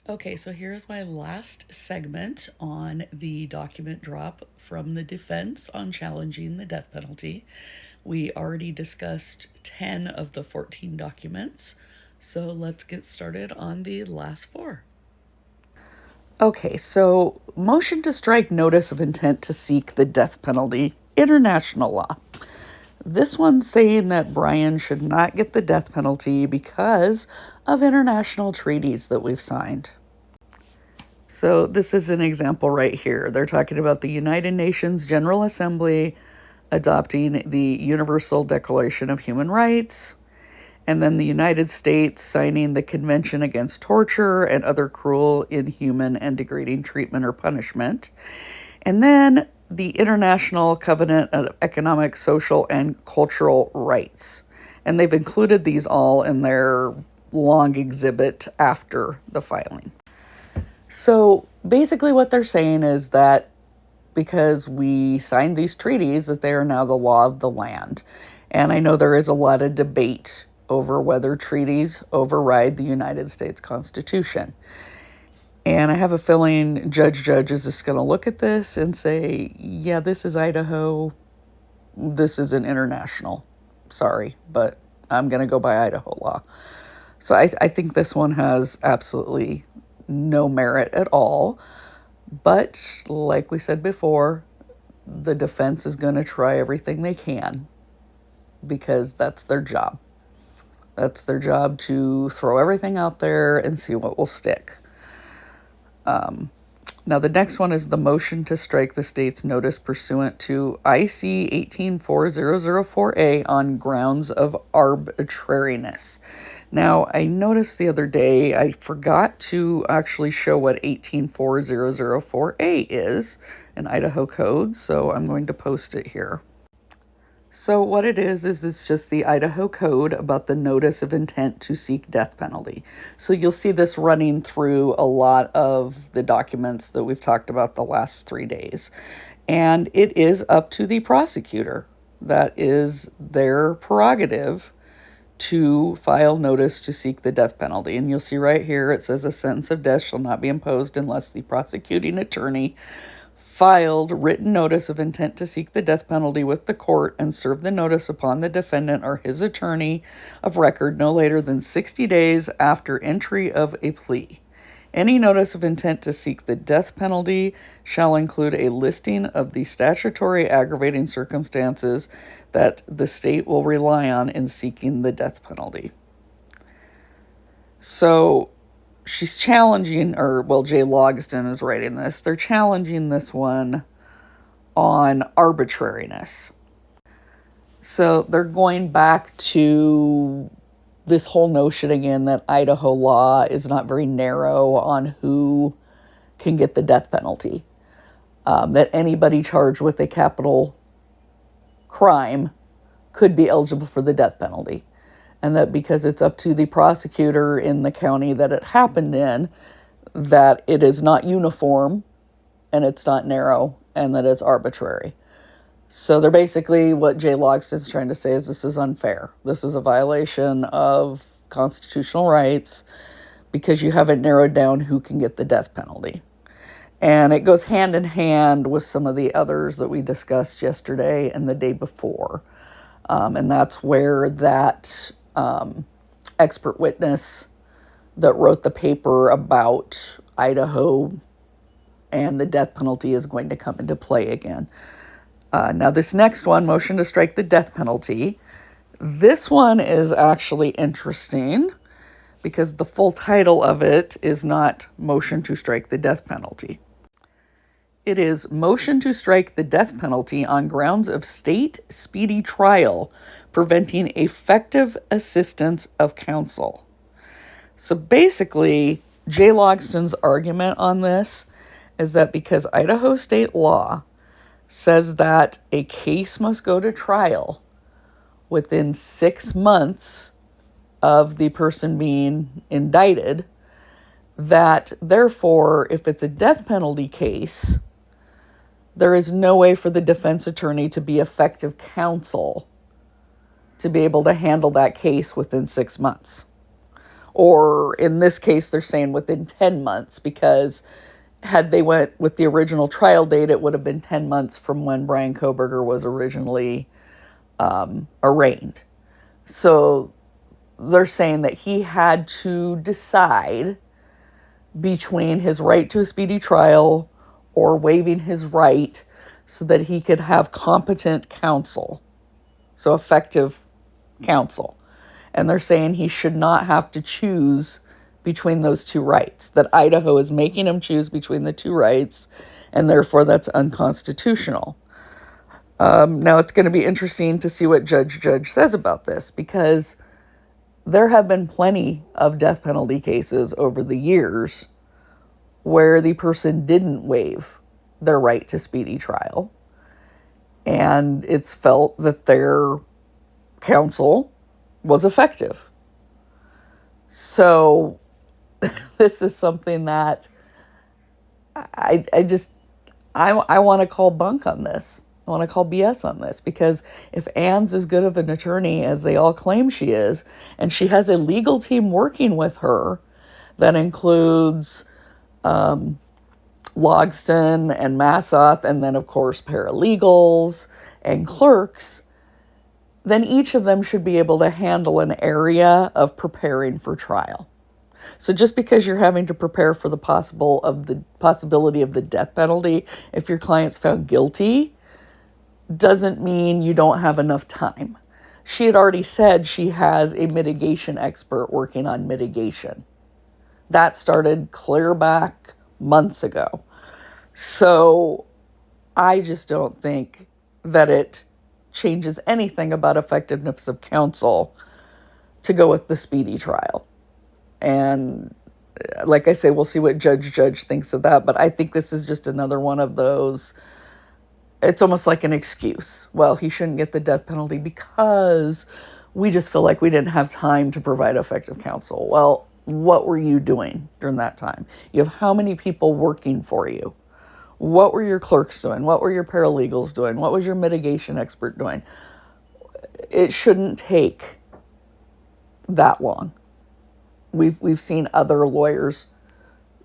Okay, so here's my last segment on the document drop from the defense on challenging the death penalty. We already discussed 10 of the 14 documents, so let's get started on the last four. Okay, so motion to strike notice of intent to seek the death penalty, international law. This one's saying that Brian should not get the death penalty because of international treaties that we've signed. So this is an example right here. They're talking about the United Nations General Assembly adopting the Universal Declaration of Human Rights, and then the United States signing the Convention Against Torture and Other Cruel, Inhuman, and Degrading Treatment or Punishment, and then the International Covenant of Economic, Social, and Cultural Rights. And they've included these all in their long exhibit after the filing. So basically what they're saying is that because we signed these treaties, that they are now the law of the land. And I know there is a lot of debate over whether treaties override the United States Constitution. And I have a feeling Judge is just going to look at this and say, yeah, this is Idaho. This isn't international. Sorry, but I'm going to go by Idaho law. So I think this one has absolutely no merit at all. But like we said before, the defense is going to try everything they can because that's their job. That's their job, to throw everything out there and see what will stick. Now, the next one is the motion to strike the state's notice pursuant to IC 184004A on grounds of arbitrariness. Now, I noticed the other day I forgot to actually show what 184004A is in Idaho Code, so I'm going to post it here. So what it is it's just the Idaho Code about the notice of intent to seek death penalty. So you'll see this running through a lot of the documents that we've talked about the last 3 days. And it is up to the prosecutor. That is their prerogative to file notice to seek the death penalty. And you'll see right here, it says a sentence of death shall not be imposed unless the prosecuting attorney filed written notice of intent to seek the death penalty with the court and served the notice upon the defendant or his attorney of record no later than 60 days after entry of a plea. Any notice of intent to seek the death penalty shall include a listing of the statutory aggravating circumstances that the state will rely on in seeking the death penalty. So she's challenging, Jay Logsdon is writing this. They're challenging this one on arbitrariness. So they're going back to this whole notion again that Idaho law is not very narrow on who can get the death penalty. That anybody charged with a capital crime could be eligible for the death penalty. And that because it's up to the prosecutor in the county that it happened in, that it is not uniform and it's not narrow and that it's arbitrary. So they're basically, what Jay Logston's trying to say is this is unfair. This is a violation of constitutional rights because you haven't narrowed down who can get the death penalty. And it goes hand in hand with some of the others that we discussed yesterday and the day before. And that's where that expert witness that wrote the paper about Idaho and the death penalty is going to come into play again. Now, this next one, motion to strike the death penalty, this one is actually interesting because the full title of it is not motion to strike the death penalty. It is motion to strike the death penalty on grounds of state speedy trial, preventing effective assistance of counsel. So basically, Jay Logston's argument on this is that because Idaho state law says that a case must go to trial within 6 months of the person being indicted, that therefore, if it's a death penalty case, there is no way for the defense attorney to be effective counsel to be able to handle that case within 6 months. Or in this case, they're saying within 10 months, because had they went with the original trial date, it would have been 10 months from when Brian Kohberger was originally arraigned. So they're saying that he had to decide between his right to a speedy trial or waiving his right so that he could have competent counsel, so effective counsel. And they're saying he should not have to choose between those two rights, that Idaho is making him choose between the two rights, and therefore that's unconstitutional. Now it's going to be interesting to see what Judge says about this, because there have been plenty of death penalty cases over the years where the person didn't waive their right to speedy trial, and it's felt that their counsel was effective. So this is something that I want to call bunk on this. I want to call BS on this, because if Anne's as good of an attorney as they all claim she is, and she has a legal team working with her that includes Logston and Massoth, and then of course paralegals and clerks, then each of them should be able to handle an area of preparing for trial. So just because you're having to prepare for the possibility of the death penalty if your client's found guilty doesn't mean you don't have enough time. She had already said she has a mitigation expert working on mitigation. That started clear back months ago. So I just don't think that it changes anything about effectiveness of counsel to go with the speedy trial. And like I say, we'll see what Judge thinks of that. But I think this is just another one of those, it's almost like an excuse. Well, he shouldn't get the death penalty because we just feel like we didn't have time to provide effective counsel. Well, what were you doing during that time? You have how many people working for you? What were your clerks doing? What were your paralegals doing? What was your mitigation expert doing? It shouldn't take that long. We've seen other lawyers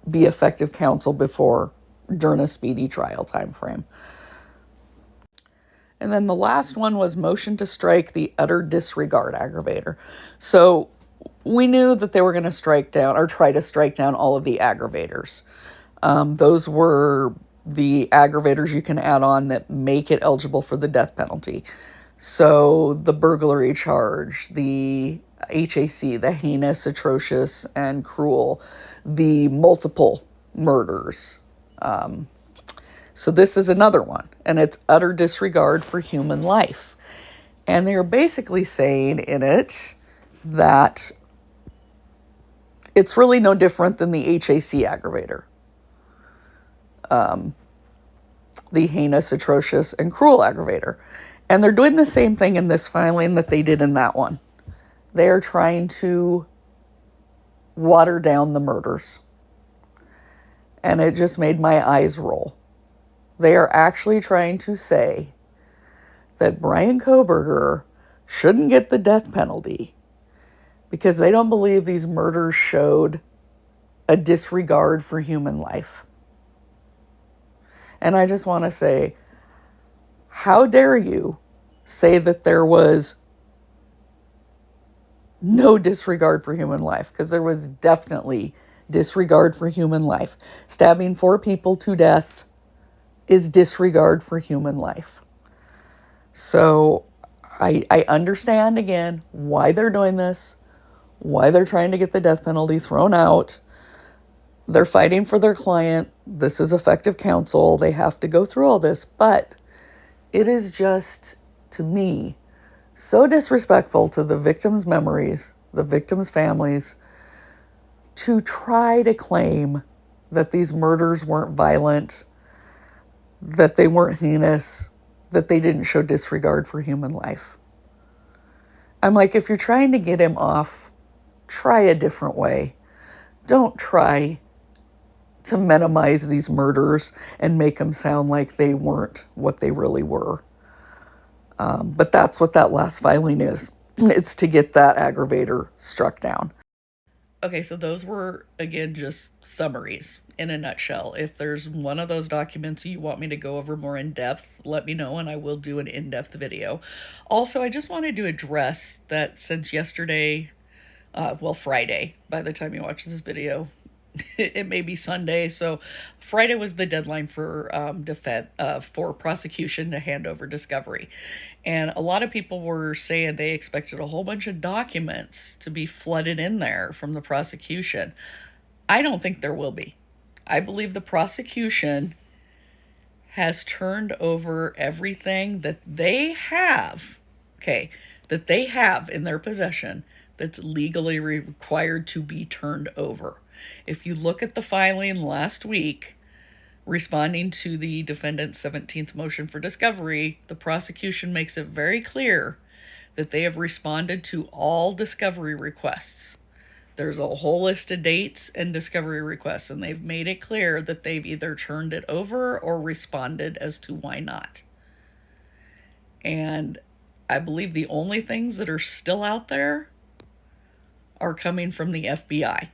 be effective counsel before during a speedy trial time frame. And then the last one was motion to strike the utter disregard aggravator. So we knew that they were going to strike down or try to strike down all of the aggravators. Those were the aggravators you can add on that make it eligible for the death penalty. So the burglary charge, the HAC, the heinous, atrocious, and cruel, the multiple murders. So this is another one, and it's utter disregard for human life. And they're basically saying in it that it's really no different than the HAC aggravator. The heinous, atrocious, and cruel aggravator. And they're doing the same thing in this filing that they did in that one. They are trying to water down the murders. And it just made my eyes roll. They are actually trying to say that Brian Kohberger shouldn't get the death penalty because they don't believe these murders showed a disregard for human life. And I just want to say, how dare you say that there was no disregard for human life? Because there was definitely disregard for human life. Stabbing 4 people to death is disregard for human life. So I understand, again, why they're doing this, why they're trying to get the death penalty thrown out. They're fighting for their client. This is effective counsel. They have to go through all this. But it is just, to me, so disrespectful to the victims' memories, the victims' families, to try to claim that these murders weren't violent, that they weren't heinous, that they didn't show disregard for human life. I'm like, if you're trying to get him off, try a different way. Don't try to minimize these murders and make them sound like they weren't what they really were. But that's what that last filing is. It's to get that aggravator struck down. Okay, so those were, again, just summaries in a nutshell. If there's one of those documents you want me to go over more in depth, let me know and I will do an in-depth video. Also, I just wanted to address that since yesterday, Friday, by the time you watch this video, it may be Sunday. So Friday was the deadline for for prosecution to hand over discovery. And a lot of people were saying they expected a whole bunch of documents to be flooded in there from the prosecution. I don't think there will be. I believe the prosecution has turned over everything that they have, that they have in their possession that's legally required to be turned over. If you look at the filing last week, responding to the defendant's 17th motion for discovery, the prosecution makes it very clear that they have responded to all discovery requests. There's a whole list of dates and discovery requests, and they've made it clear that they've either turned it over or responded as to why not. And I believe the only things that are still out there are coming from the FBI.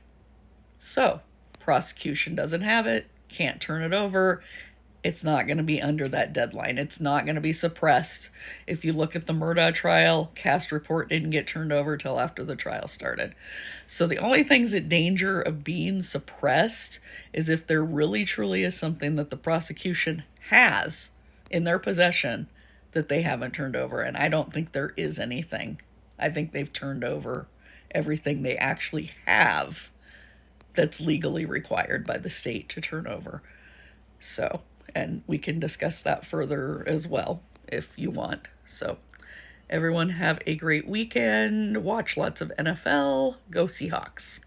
So, prosecution doesn't have it, can't turn it over. It's not going to be under that deadline. It's not going to be suppressed. If you look at the Murdaugh trial, cast report didn't get turned over till after the trial started. So the only things in danger of being suppressed is if there really truly is something that the prosecution has in their possession that they haven't turned over. And I don't think there is anything. I think they've turned over everything they actually have that's legally required by the state to turn over. So, and we can discuss that further as well if you want. So, everyone have a great weekend. Watch lots of NFL. Go Seahawks.